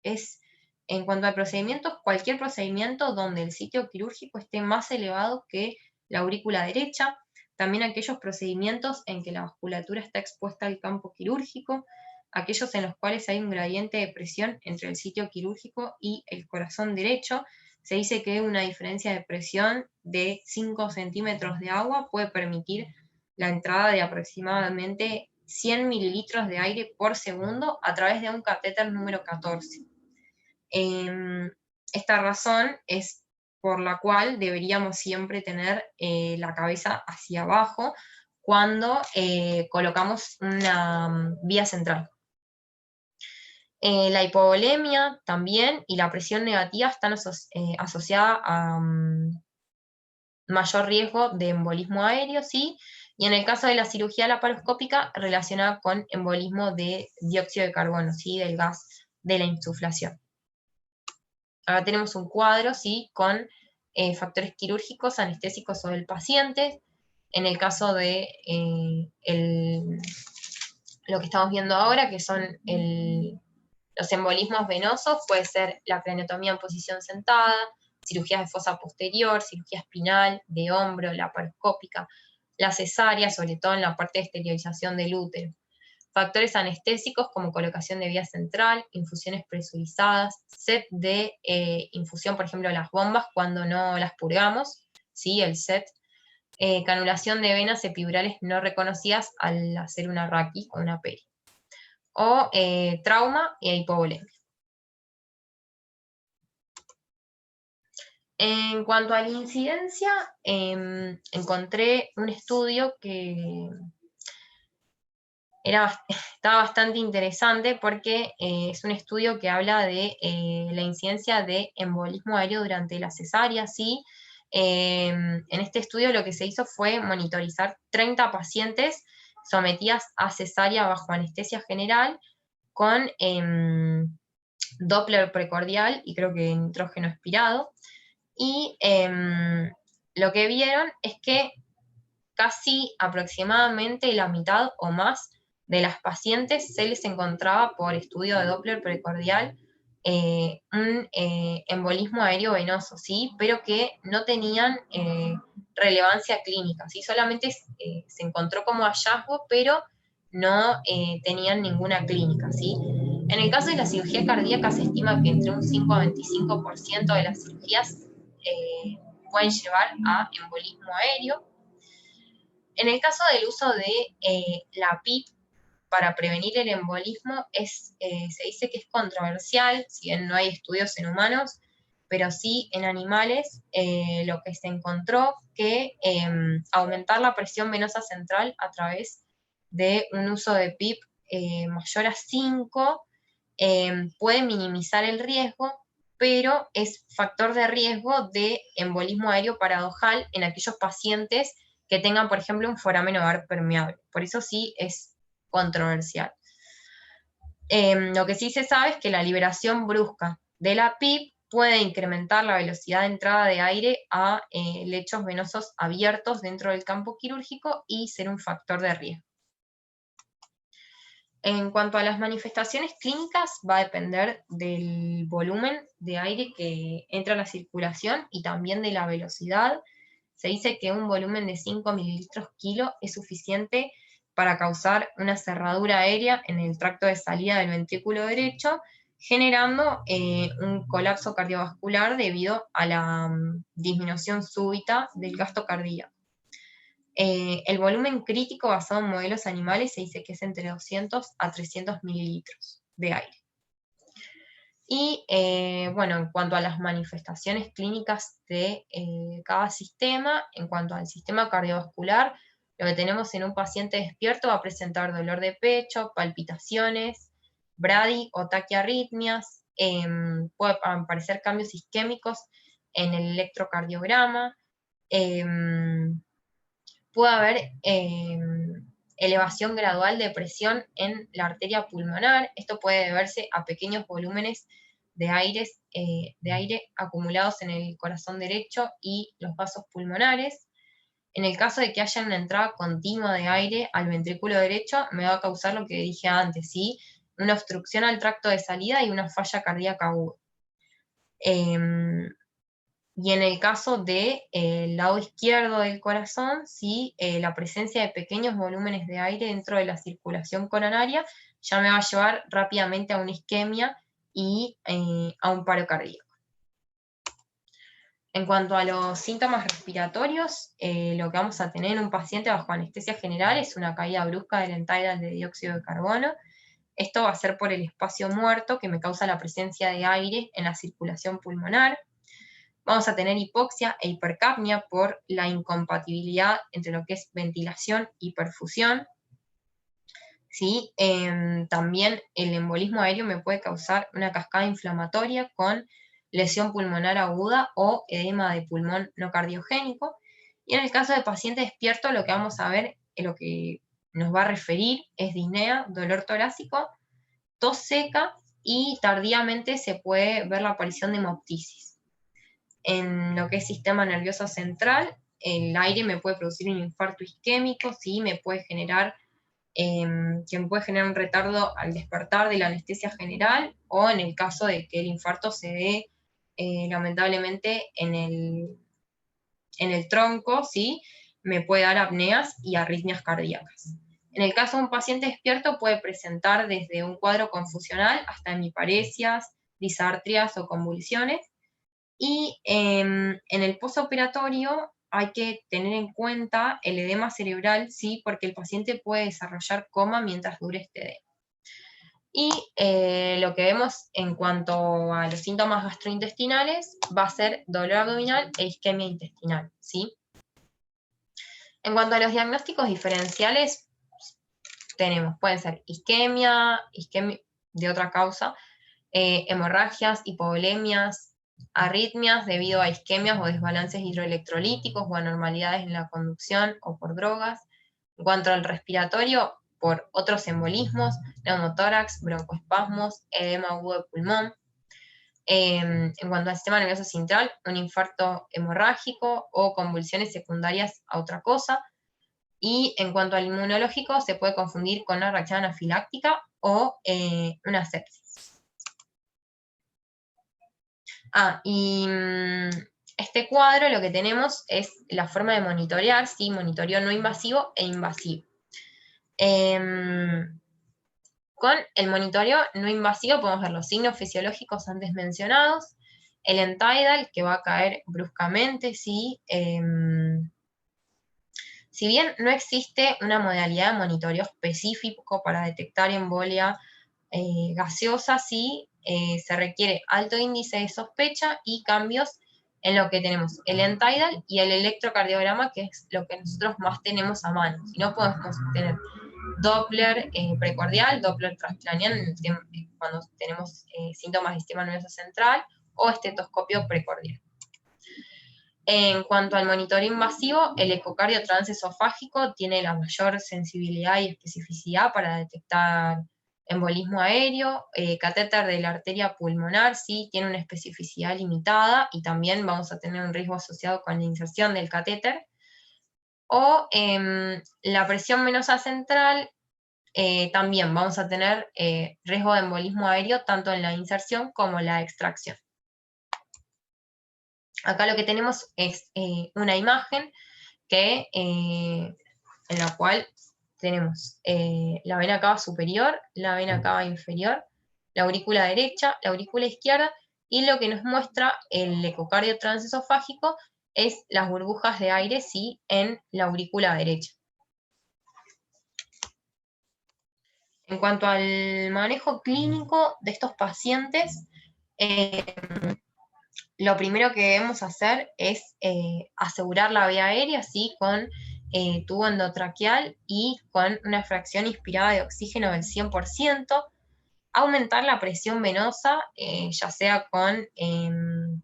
en cuanto a procedimientos, cualquier procedimiento donde el sitio quirúrgico esté más elevado que la aurícula derecha, también aquellos procedimientos en que la vasculatura está expuesta al campo quirúrgico, aquellos en los cuales hay un gradiente de presión entre el sitio quirúrgico y el corazón derecho. Se dice que una diferencia de presión de 5 centímetros de agua puede permitir la entrada de aproximadamente 100 mililitros de aire por segundo a través de un catéter número 14. Esta razón es por la cual deberíamos siempre tener la cabeza hacia abajo cuando colocamos una vía central. La hipovolemia también y la presión negativa están asociadas a mayor riesgo de embolismo aéreo, ¿sí? Y en el caso de la cirugía laparoscópica, relacionada con embolismo de dióxido de carbono, ¿sí? Del gas de la insuflación. Acá tenemos un cuadro, ¿sí? Con factores quirúrgicos, anestésicos sobre el paciente. En el caso de lo que estamos viendo ahora, que son los embolismos venosos, puede ser la craniotomía en posición sentada, cirugías de fosa posterior, cirugía espinal, de hombro, laparoscópica, la cesárea, sobre todo en la parte de esterilización del útero. Factores anestésicos como colocación de vía central, infusiones presurizadas, set de infusión, por ejemplo, las bombas cuando no las purgamos, ¿sí? El set. Canulación de venas epidurales no reconocidas al hacer una raquis o una peri. O trauma e hipovolemia. En cuanto a la incidencia, encontré un estudio que estaba bastante interesante porque es un estudio que habla de la incidencia de embolismo aéreo durante la cesárea, ¿sí? En este estudio lo que se hizo fue monitorizar 30 pacientes sometidas a cesárea bajo anestesia general con Doppler precordial y creo que nitrógeno expirado. Y lo que vieron es que casi aproximadamente la mitad o más de las pacientes se les encontraba por estudio de Doppler precordial un embolismo aéreo venoso, ¿sí? Pero que no tenían relevancia clínica, ¿sí? Solamente se encontró como hallazgo, pero no tenían ninguna clínica, ¿sí? En el caso de la cirugía cardíaca se estima que entre un 5 a 25% de las cirugías pueden llevar a embolismo aéreo. En el caso del uso de la PIP para prevenir el embolismo, se dice que es controversial, si bien no hay estudios en humanos, pero sí en animales, lo que se encontró que aumentar la presión venosa central a través de un uso de PIP mayor a 5 puede minimizar el riesgo, pero es factor de riesgo de embolismo aéreo paradojal en aquellos pacientes que tengan, por ejemplo, un foramen ovar permeable. Por eso sí es controversial. Lo que sí se sabe es que la liberación brusca de la PIP puede incrementar la velocidad de entrada de aire a lechos venosos abiertos dentro del campo quirúrgico y ser un factor de riesgo. En cuanto a las manifestaciones clínicas, va a depender del volumen de aire que entra a la circulación y también de la velocidad. Se dice que un volumen de 5 mililitros kilo es suficiente para causar una cerradura aérea en el tracto de salida del ventrículo derecho, generando un colapso cardiovascular debido a la disminución súbita del gasto cardíaco. El volumen crítico basado en modelos animales se dice que es entre 200 a 300 mililitros de aire. Y bueno, en cuanto a las manifestaciones clínicas de cada sistema, en cuanto al sistema cardiovascular, lo que tenemos en un paciente despierto va a presentar dolor de pecho, palpitaciones, brady o taquiarritmias, puede aparecer cambios isquémicos en el electrocardiograma, puede haber elevación gradual de presión en la arteria pulmonar. Esto puede deberse a pequeños volúmenes de aire acumulados en el corazón derecho y los vasos pulmonares. En el caso de que haya una entrada continua de aire al ventrículo derecho, me va a causar lo que dije antes, ¿sí? Una obstrucción al tracto de salida y una falla cardíaca aguda. Y en el caso del lado izquierdo del corazón, ¿sí? La presencia de pequeños volúmenes de aire dentro de la circulación coronaria ya me va a llevar rápidamente a una isquemia y a un paro cardíaco. En cuanto a los síntomas respiratorios, lo que vamos a tener en un paciente bajo anestesia general es una caída brusca del entidal de dióxido de carbono. Esto va a ser por el espacio muerto que me causa la presencia de aire en la circulación pulmonar. Vamos a tener hipoxia e hipercapnia por la incompatibilidad entre lo que es ventilación y perfusión. ¿Sí? También el embolismo aéreo me puede causar una cascada inflamatoria con lesión pulmonar aguda o edema de pulmón no cardiogénico. Y en el caso de paciente despierto, lo que vamos a ver lo que nos va a referir es disnea, dolor torácico, tos seca y tardíamente se puede ver la aparición de hemoptisis. En lo que es sistema nervioso central, el aire me puede producir un infarto isquémico, sí, me puede generar que me puede generar un retardo al despertar de la anestesia general, o en el caso de que el infarto se dé lamentablemente en el tronco, ¿sí? Me puede dar apneas y arritmias cardíacas. En el caso de un paciente despierto puede presentar desde un cuadro confusional hasta hemiparesias, disartrias o convulsiones, y en el postoperatorio hay que tener en cuenta el edema cerebral, sí, porque el paciente puede desarrollar coma mientras dure este edema. Y lo que vemos en cuanto a los síntomas gastrointestinales va a ser dolor abdominal e isquemia intestinal, ¿sí? En cuanto a los diagnósticos diferenciales, pueden ser isquemia de otra causa, hemorragias, hipovolemias, arritmias debido a isquemias o desbalances hidroelectrolíticos o anormalidades en la conducción o por drogas. En cuanto al respiratorio, por otros embolismos, neumotórax, broncoespasmos, edema agudo de pulmón. En cuanto al sistema nervioso central, un infarto hemorrágico o convulsiones secundarias a otra cosa. Y en cuanto al inmunológico, se puede confundir con una reacción anafiláctica o una sepsis. Y este cuadro lo que tenemos es la forma de monitorear, ¿sí? Monitoreo no invasivo e invasivo. Con el monitoreo no invasivo podemos ver los signos fisiológicos antes mencionados, el end-tidal, que va a caer bruscamente, ¿sí? Si bien no existe una modalidad de monitoreo específico para detectar embolia gaseosa, sí se requiere alto índice de sospecha y cambios en lo que tenemos el end-tidal y el electrocardiograma, que es lo que nosotros más tenemos a mano. Si no, podemos tener Doppler precordial, Doppler transcraniano cuando tenemos síntomas del sistema nervioso central, o estetoscopio precordial. En cuanto al monitoreo invasivo, el ecocardio transesofágico tiene la mayor sensibilidad y especificidad para detectar embolismo aéreo. Catéter de la arteria pulmonar, sí, tiene una especificidad limitada y también vamos a tener un riesgo asociado con la inserción del catéter. O la presión venosa central, también vamos a tener riesgo de embolismo aéreo tanto en la inserción como en la extracción. Acá lo que tenemos es una imagen en la cual tenemos la vena cava superior, la vena cava inferior, la aurícula derecha, la aurícula izquierda, y lo que nos muestra el ecocardio transesofágico es las burbujas de aire, sí, en la aurícula derecha. En cuanto al manejo clínico de estos pacientes, lo primero que debemos hacer es asegurar la vía aérea, ¿sí? Con tubo endotraqueal y con una fracción inspirada de oxígeno del 100%, aumentar la presión venosa, ya sea con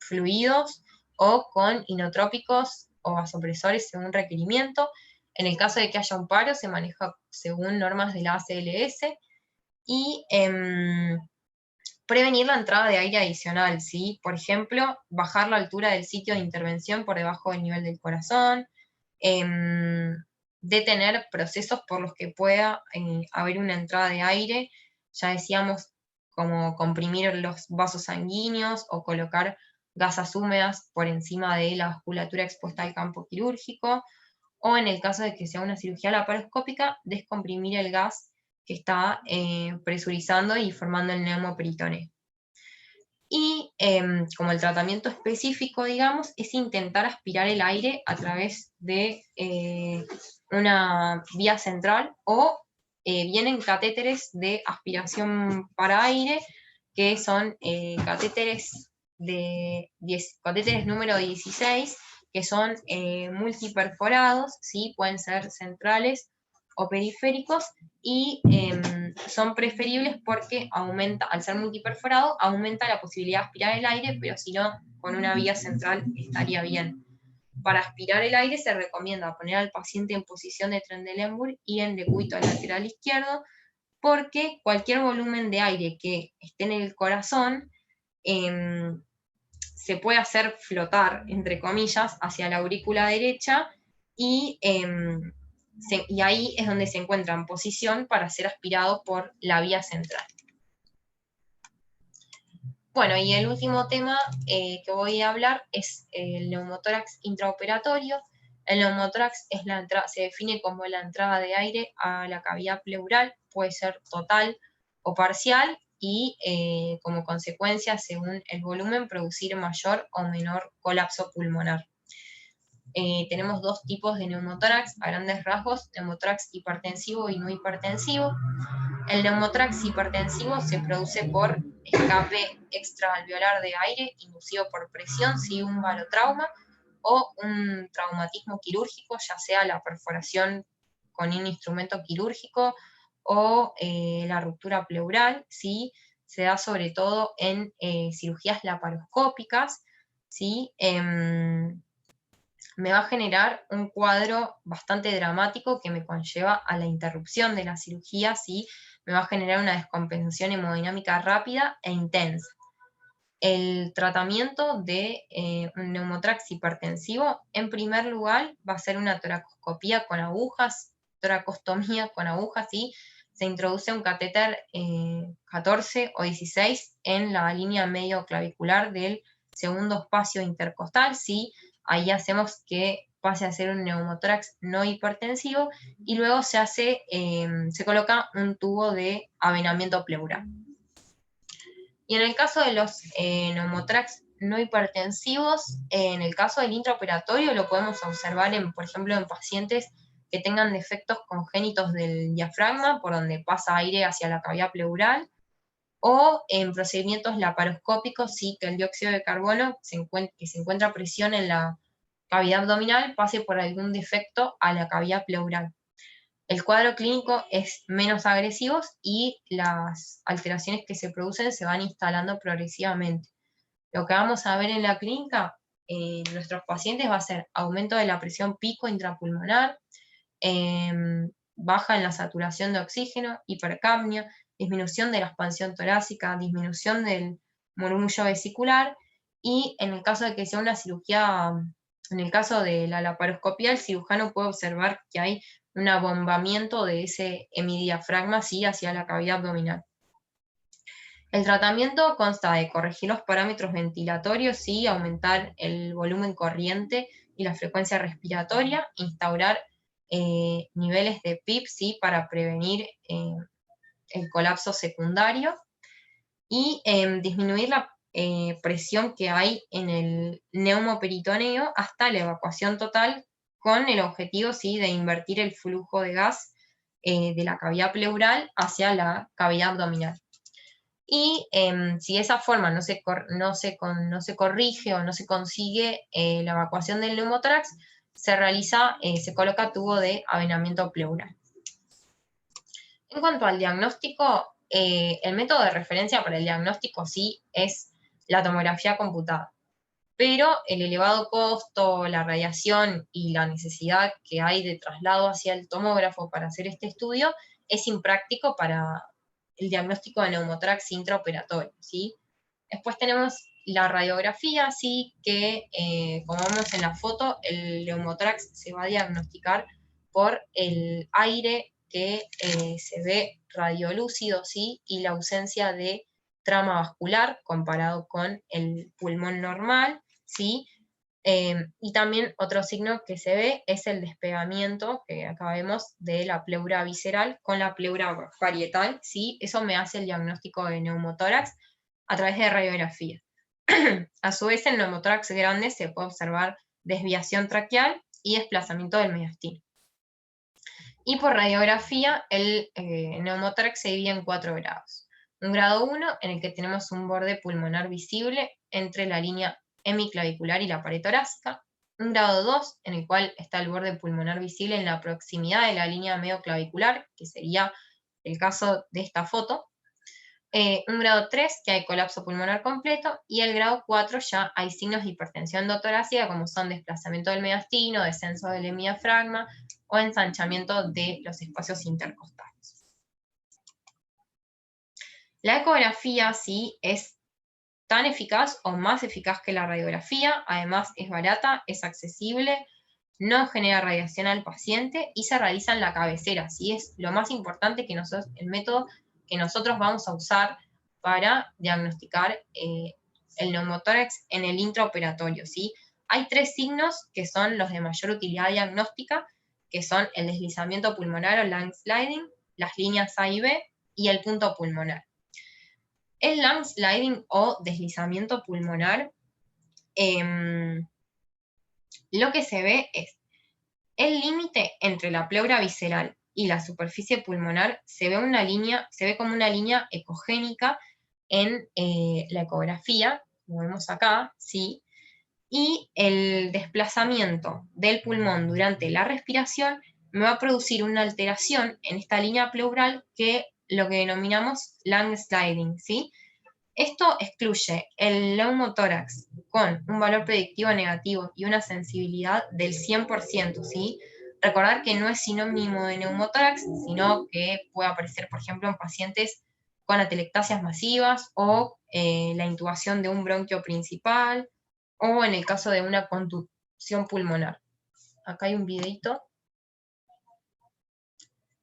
fluidos o con inotrópicos o vasopresores según requerimiento. En el caso de que haya un paro, se maneja según normas de la ACLS, y prevenir la entrada de aire adicional, ¿sí? Por ejemplo, bajar la altura del sitio de intervención por debajo del nivel del corazón, detener procesos por los que pueda haber una entrada de aire, ya decíamos, como comprimir los vasos sanguíneos o colocar gasas húmedas por encima de la vasculatura expuesta al campo quirúrgico, o en el caso de que sea una cirugía laparoscópica, descomprimir el gas que está presurizando y formando el neumoperitoneo. Y como el tratamiento específico, digamos, es intentar aspirar el aire a través de una vía central, o vienen catéteres de aspiración para aire, que son catéteres número 16, que son multiperforados, ¿sí? Pueden ser centrales o periféricos, y son preferibles porque al ser multiperforado, aumenta la posibilidad de aspirar el aire, pero si no, con una vía central estaría bien. Para aspirar el aire se recomienda poner al paciente en posición de Trendelenburg y en decúbito lateral izquierdo, porque cualquier volumen de aire que esté en el corazón se puede hacer flotar, entre comillas, hacia la aurícula derecha y, y ahí es donde se encuentra en posición para ser aspirado por la vía central. Bueno, y el último tema que voy a hablar es el neumotórax intraoperatorio. El neumotórax es se define como la entrada de aire a la cavidad pleural, puede ser total o parcial, y como consecuencia, según el volumen, producir mayor o menor colapso pulmonar. Tenemos dos tipos de neumotórax, a grandes rasgos: neumotórax hipertensivo y no hipertensivo. El neumotórax hipertensivo se produce por escape extraalveolar de aire inducido por presión, ¿sí? Un barotrauma o un traumatismo quirúrgico, ya sea la perforación con un instrumento quirúrgico o la ruptura pleural, ¿sí? Se da sobre todo en cirugías laparoscópicas, ¿sí? Me va a generar un cuadro bastante dramático que me conlleva a la interrupción de la cirugía, ¿sí? Me va a generar una descompensación hemodinámica rápida e intensa. El tratamiento de un neumotórax hipertensivo, en primer lugar, va a ser una toracoscopía con agujas, toracostomía con agujas, ¿sí? Se introduce un catéter 14 o 16 en la línea medio clavicular del segundo espacio intercostal, ¿sí? Ahí hacemos que pase a ser un neumotórax no hipertensivo, y luego se coloca un tubo de avenamiento pleural. Y en el caso de los neumotórax no hipertensivos, en el caso del intraoperatorio lo podemos observar, por ejemplo, en pacientes que tengan defectos congénitos del diafragma, por donde pasa aire hacia la cavidad pleural, o en procedimientos laparoscópicos, sí, que el dióxido de carbono, que se encuentra presión en la cavidad abdominal, pase por algún defecto a la cavidad pleural. El cuadro clínico es menos agresivo y las alteraciones que se producen se van instalando progresivamente. Lo que vamos a ver en la clínica en nuestros pacientes va a ser aumento de la presión pico intrapulmonar, baja en la saturación de oxígeno, hipercapnia, disminución de la expansión torácica, disminución del murmullo vesicular, y en el caso de que sea una cirugía, en el caso de la laparoscopía, el cirujano puede observar que hay un abombamiento de ese hemidiafragma, ¿sí?, hacia la cavidad abdominal. El tratamiento consta de corregir los parámetros ventilatorios, ¿sí?, aumentar el volumen corriente y la frecuencia respiratoria, instaurar niveles de PIP, ¿sí?, para prevenir el colapso secundario, y disminuir la presión que hay en el neumoperitoneo hasta la evacuación total, con el objetivo, ¿sí?, de invertir el flujo de gas de la cavidad pleural hacia la cavidad abdominal. Y si de esa forma no se corrige o no se consigue la evacuación del neumotórax, se coloca tubo de avenamiento pleural. En cuanto al diagnóstico, el método de referencia para el diagnóstico sí es la tomografía computada, pero el elevado costo, la radiación y la necesidad que hay de traslado hacia el tomógrafo para hacer este estudio es impráctico para el diagnóstico de neumotórax intraoperatorio, ¿sí? Después tenemos la radiografía, sí, que como vemos en la foto, el neumotórax se va a diagnosticar por el aire que se ve radiolúcido, ¿sí?, y la ausencia de trama vascular comparado con el pulmón normal, ¿sí? Y también otro signo que se ve es el despegamiento, que acá vemos, de la pleura visceral con la pleura parietal, ¿sí? Eso me hace el diagnóstico de neumotórax a través de radiografía. A su vez, en el neumotórax grande se puede observar desviación traqueal y desplazamiento del mediastino. Y por radiografía, el neumotórax se divide en 4 grados. Un grado 1, en el que tenemos un borde pulmonar visible entre la línea hemiclavicular y la pared torácica. Un grado 2, en el cual está el borde pulmonar visible en la proximidad de la línea medioclavicular, que sería el caso de esta foto. Un grado 3, que hay colapso pulmonar completo, y el grado 4 ya hay signos de hipertensión endotorácica, como son desplazamiento del mediastino, descenso del hemidiafragma o ensanchamiento de los espacios intercostales. La ecografía sí es tan eficaz o más eficaz que la radiografía, además es barata, es accesible, no genera radiación al paciente y se realiza en la cabecera, ¿sí? Es lo más importante que el método que nosotros vamos a usar para diagnosticar el neumotórax en el intraoperatorio, ¿sí? Hay 3 signos que son los de mayor utilidad diagnóstica, que son el deslizamiento pulmonar o lung sliding, las líneas A y B y el punto pulmonar. El lung sliding o deslizamiento pulmonar, lo que se ve es el límite entre la pleura visceral y la superficie pulmonar se ve como una línea ecogénica en la ecografía, como vemos acá, ¿sí? Y el desplazamiento del pulmón durante la respiración me va a producir una alteración en esta línea pleural que lo que denominamos lung sliding, ¿sí? Esto excluye el neumotórax con un valor predictivo negativo y una sensibilidad del 100%, ¿sí? Recordar que no es sinónimo de neumotórax, sino que puede aparecer, por ejemplo, en pacientes con atelectasias masivas o la intubación de un bronquio principal o en el caso de una contusión pulmonar. Acá hay un videito,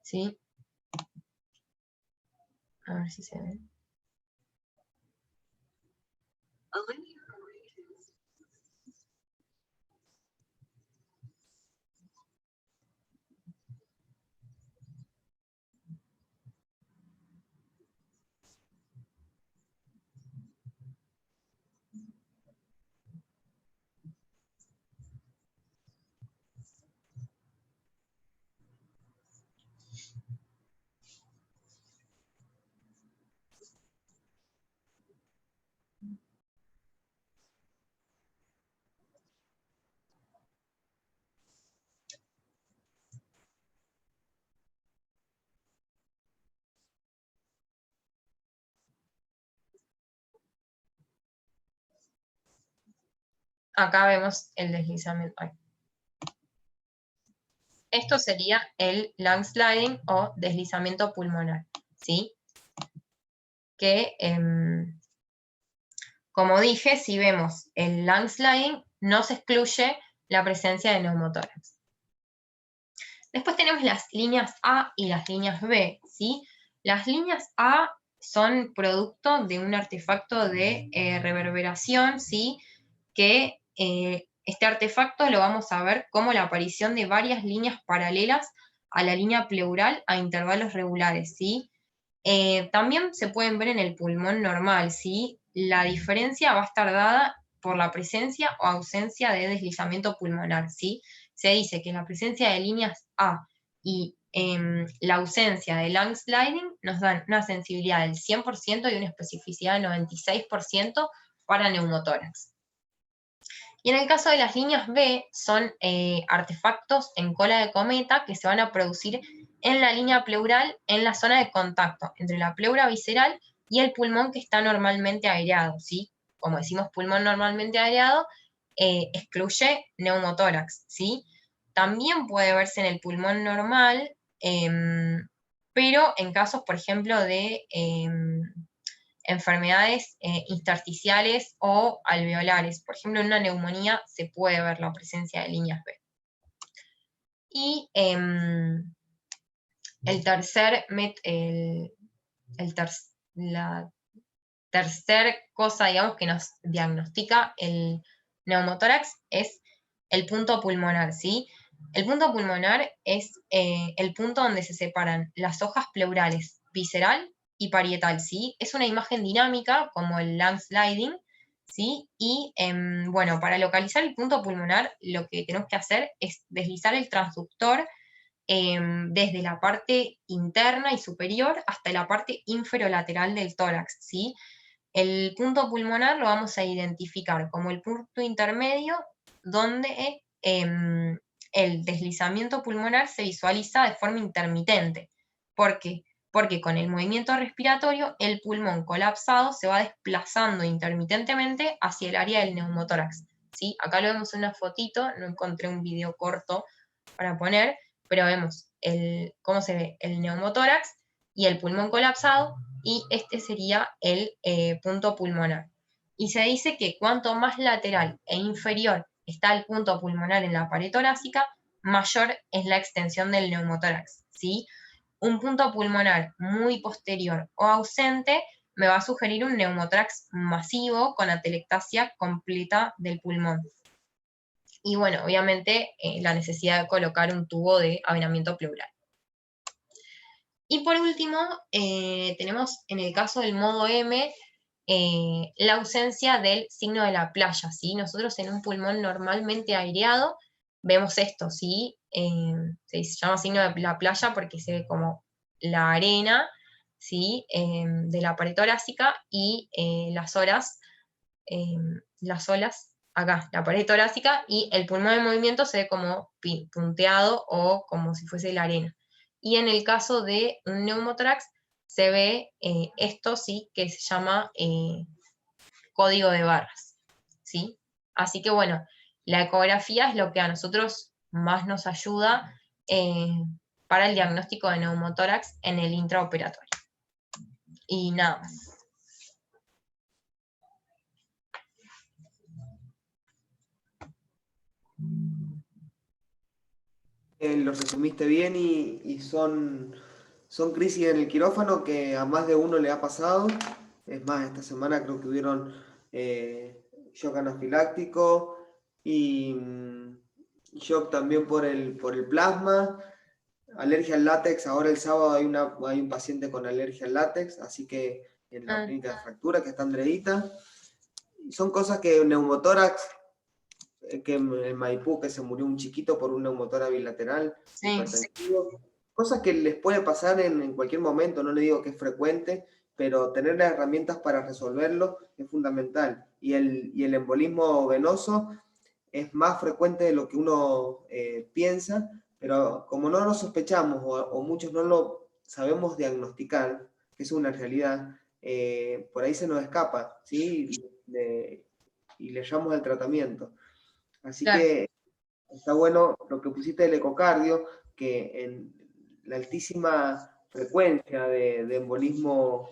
¿sí? A ver si se ve. Acá vemos el deslizamiento. Ay. Esto sería el lung sliding o deslizamiento pulmonar, ¿sí? Que, como dije, si vemos el lung sliding, no se excluye la presencia de neumotórax. Después tenemos las líneas A y las líneas B, ¿sí? Las líneas A son producto de un artefacto de reverberación, ¿sí? Que este artefacto lo vamos a ver como la aparición de varias líneas paralelas a la línea pleural a intervalos regulares, ¿sí? También se pueden ver en el pulmón normal, ¿sí? La diferencia va a estar dada por la presencia o ausencia de deslizamiento pulmonar, ¿sí? Se dice que la presencia de líneas A y la ausencia de lung sliding nos dan una sensibilidad del 100% y una especificidad del 96% para neumotórax. Y en el caso de las líneas B, son artefactos en cola de cometa que se van a producir en la línea pleural, en la zona de contacto entre la pleura visceral y el pulmón que está normalmente aireado, ¿sí? Como decimos, pulmón normalmente aireado excluye neumotórax, ¿sí? También puede verse en el pulmón normal, pero en casos, por ejemplo, de enfermedades intersticiales o alveolares. Por ejemplo, en una neumonía se puede ver la presencia de líneas B. Y la tercer cosa, digamos, que nos diagnostica el neumotórax es el punto pulmonar, ¿sí? El punto pulmonar es el punto donde se separan las hojas pleurales visceral y parietal, ¿sí? Es una imagen dinámica, como el lung sliding, ¿sí? Y, bueno, para localizar el punto pulmonar, lo que tenemos que hacer es deslizar el transductor desde la parte interna y superior hasta la parte inferolateral del tórax, ¿sí? El punto pulmonar lo vamos a identificar como el punto intermedio donde el deslizamiento pulmonar se visualiza de forma intermitente. ¿Por qué? porque con el movimiento respiratorio el pulmón colapsado se va desplazando intermitentemente hacia el área del neumotórax, ¿sí? Acá lo vemos en una fotito, no encontré un video corto para poner, pero vemos cómo se ve el neumotórax y el pulmón colapsado, y este sería el punto pulmonar. Y se dice que cuanto más lateral e inferior está el punto pulmonar en la pared torácica, mayor es la extensión del neumotórax, ¿sí? Un punto pulmonar muy posterior o ausente me va a sugerir un neumotórax masivo con atelectasia completa del pulmón. Y bueno, obviamente la necesidad de colocar un tubo de avenamiento pleural. Y por último, tenemos en el caso del modo M, la ausencia del signo de la playa, ¿sí? Nosotros en un pulmón normalmente aireado vemos esto, ¿sí? Se llama signo de la playa porque se ve como la arena, ¿sí? De la pared torácica y las olas, acá, la pared torácica, y el pulmón en movimiento se ve como punteado o como si fuese la arena. Y en el caso de un neumotórax se ve esto, ¿sí? Que se llama código de barras, ¿sí? Así que bueno, la ecografía es lo que a nosotros más nos ayuda para el diagnóstico de neumotórax en el intraoperatorio. Y nada más. Lo resumiste bien y son crisis en el quirófano que a más de uno le ha pasado. Es más, esta semana creo que hubieron shock anafiláctico y shock también por el plasma, alergia al látex. Ahora el sábado hay un paciente con alergia al látex, así que en la clínica de fractura que está Andreita. Son cosas que neumotórax, que en Maipú, que se murió un chiquito por un neumotórax bilateral, Sí. hipertensivo. Cosas que les puede pasar en cualquier momento, no le digo que es frecuente, pero tener las herramientas para resolverlo es fundamental. Y el embolismo venoso es más frecuente de lo que uno piensa, pero como no lo sospechamos o muchos no lo sabemos diagnosticar, que es una realidad, por ahí se nos escapa, ¿sí? Y le llamamos al tratamiento. Así Claro. que está bueno lo que pusiste del ecocardio, que en la altísima frecuencia de embolismo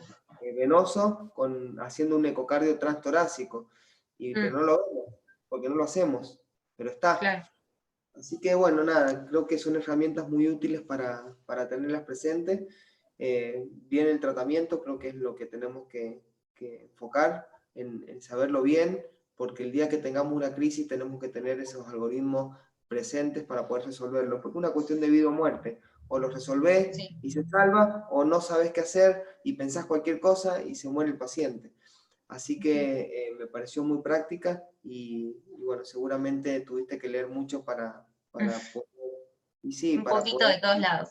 venoso, haciendo un ecocardio transtorácico, pero no lo vemos, porque no lo hacemos, pero está. Claro. Así que bueno, nada, creo que son herramientas muy útiles para tenerlas presentes. Bien el tratamiento, creo que es lo que tenemos que enfocar en saberlo bien, porque el día que tengamos una crisis tenemos que tener esos algoritmos presentes para poder resolverlo, porque es una cuestión de vida o muerte. O lo resolvés y se salva, o no sabes qué hacer y pensás cualquier cosa y se muere el paciente. Así que me pareció muy práctica y bueno, seguramente tuviste que leer mucho para poder, y sí, Un poquito de todos lados.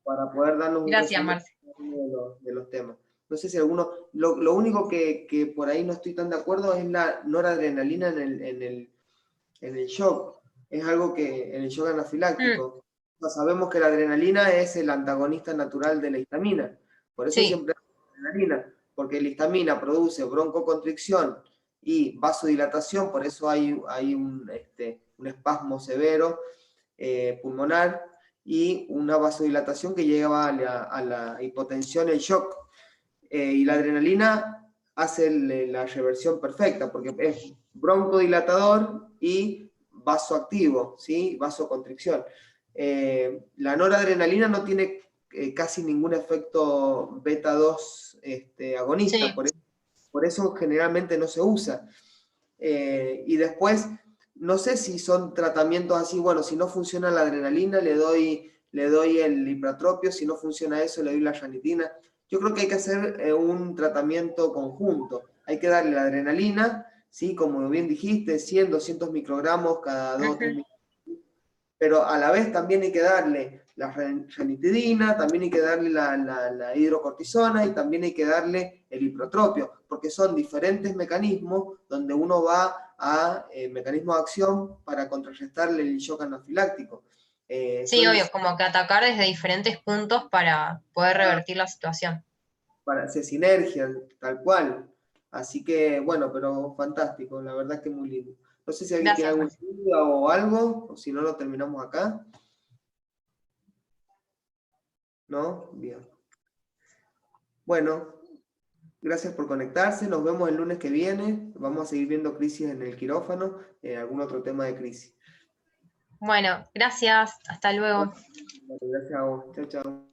para poder darnos un Gracias, resumen Marce. de los temas. No sé si alguno, lo único que por ahí no estoy tan de acuerdo es la noradrenalina en el shock. Es algo que en el shock anafiláctico, sabemos que la adrenalina es el antagonista natural de la histamina. Por eso siempre adrenalina, porque la histamina produce broncoconstricción y vasodilatación, por eso hay un espasmo severo pulmonar y una vasodilatación que lleva a la hipotensión, el shock. Y la adrenalina hace la reversión perfecta, porque es broncodilatador y vasoactivo, ¿sí? Vasoconstricción. La noradrenalina no tiene casi ningún efecto beta 2 agonista, por eso generalmente no se usa. Y después, no sé si son tratamientos así, bueno, si no funciona la adrenalina, le doy el hipratropio, si no funciona eso, le doy la ranitina. Yo creo que hay que hacer un tratamiento conjunto. Hay que darle la adrenalina, ¿sí? Como bien dijiste, 100, 200 microgramos cada 2 o 3 minutos. Pero a la vez también hay que darle la ranitidina, también hay que darle la hidrocortisona y también hay que darle el hipratropio, porque son diferentes mecanismos donde uno va a mecanismos de acción para contrarrestarle el shock anafiláctico. Sí, obvio, como que atacar desde diferentes puntos para poder revertir la situación. para hacer sinergia, tal cual. Así que, bueno, pero fantástico, la verdad es que muy lindo. No sé si alguien tiene Gracias, alguna Maxi. duda o algo, o si no lo terminamos acá. ¿No? Bien. Bueno, gracias por conectarse. Nos vemos el lunes que viene. Vamos a seguir viendo crisis en el quirófano, algún otro tema de crisis. Bueno, gracias, hasta luego. Bueno, gracias a vos. Chao, chao.